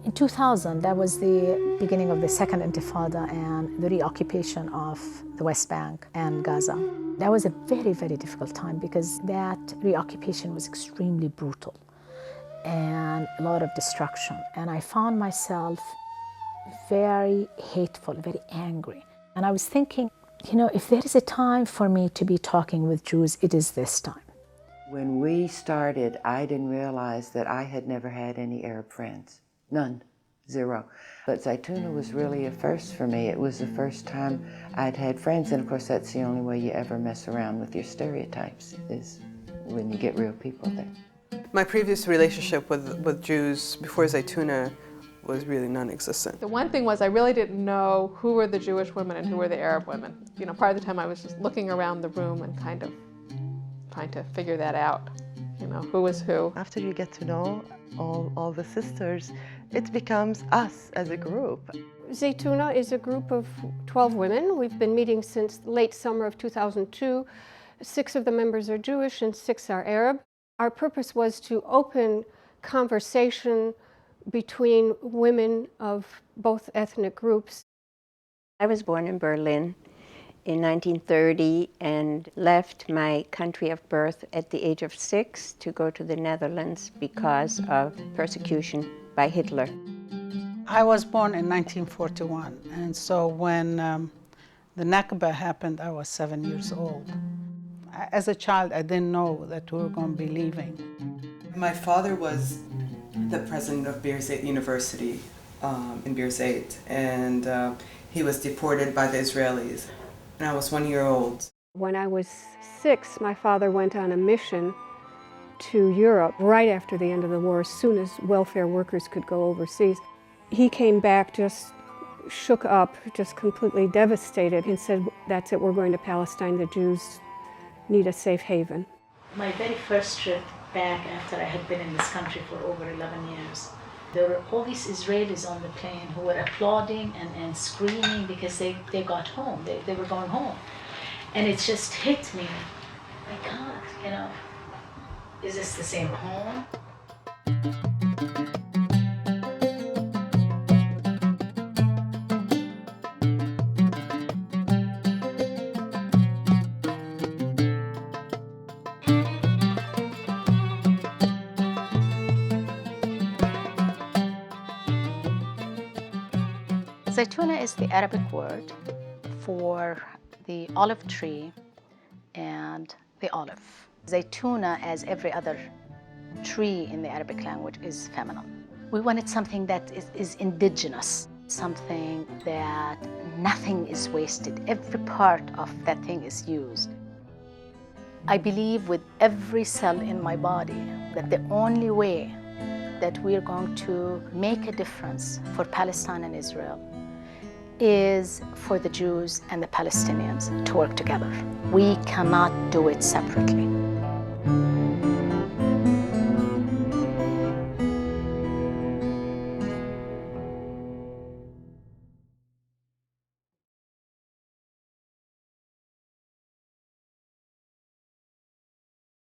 In 2000, that was the beginning of the Second Intifada and the reoccupation of the West Bank and Gaza. That was a very, very difficult time because that reoccupation was extremely brutal and a lot of destruction. And I found myself very hateful, very angry. And I was thinking, you know, if there is a time for me to be talking with Jews, it is this time. When we started, I didn't realize that I had never had any Arab friends. None. Zero. But Zeitouna was really a first for me. It was the first time I'd had friends, and of course that's the only way you ever mess around with your stereotypes, is when you get real people there. My previous relationship with Jews before Zeitouna was really non-existent. The one thing was I really didn't know who were the Jewish women and who were the Arab women. You know, part of the time I was just looking around the room and kind of trying to figure that out, you know, who was who. After you get to know all the sisters, it becomes us as a group. Zeitouna is a group of 12 women. We've been meeting since late summer of 2002. 6 of the members are Jewish and 6 are Arab. Our purpose was to open conversation between women of both ethnic groups. I was born in Berlin in 1930 and left my country of birth at the age of 6 to go to the Netherlands because of persecution by Hitler. I was born in 1941, and so when the Nakba happened, I was 7 years old. As a child, I didn't know that we were going to be leaving. My father was the president of Birzeit University in Birzeit, and he was deported by the Israelis. And I was 1 year old. When I was 6, my father went on a mission to Europe right after the end of the war, as soon as welfare workers could go overseas. He came back just shook up, just completely devastated, and said, "That's it, we're going to Palestine. The Jews need a safe haven." My very first trip back after I had been in this country for over 11 years, there were all these Israelis on the plane who were applauding and screaming because they got home, they were going home. And it just hit me, my God, you know, is this the same home? Zeitouna is the Arabic word for the olive tree and the olive. Zeitouna, as every other tree in the Arabic language, is feminine. We wanted something that is indigenous, something that nothing is wasted. Every part of that thing is used. I believe with every cell in my body that the only way that we're going to make a difference for Palestine and Israel is for the Jews and the Palestinians to work together. We cannot do it separately.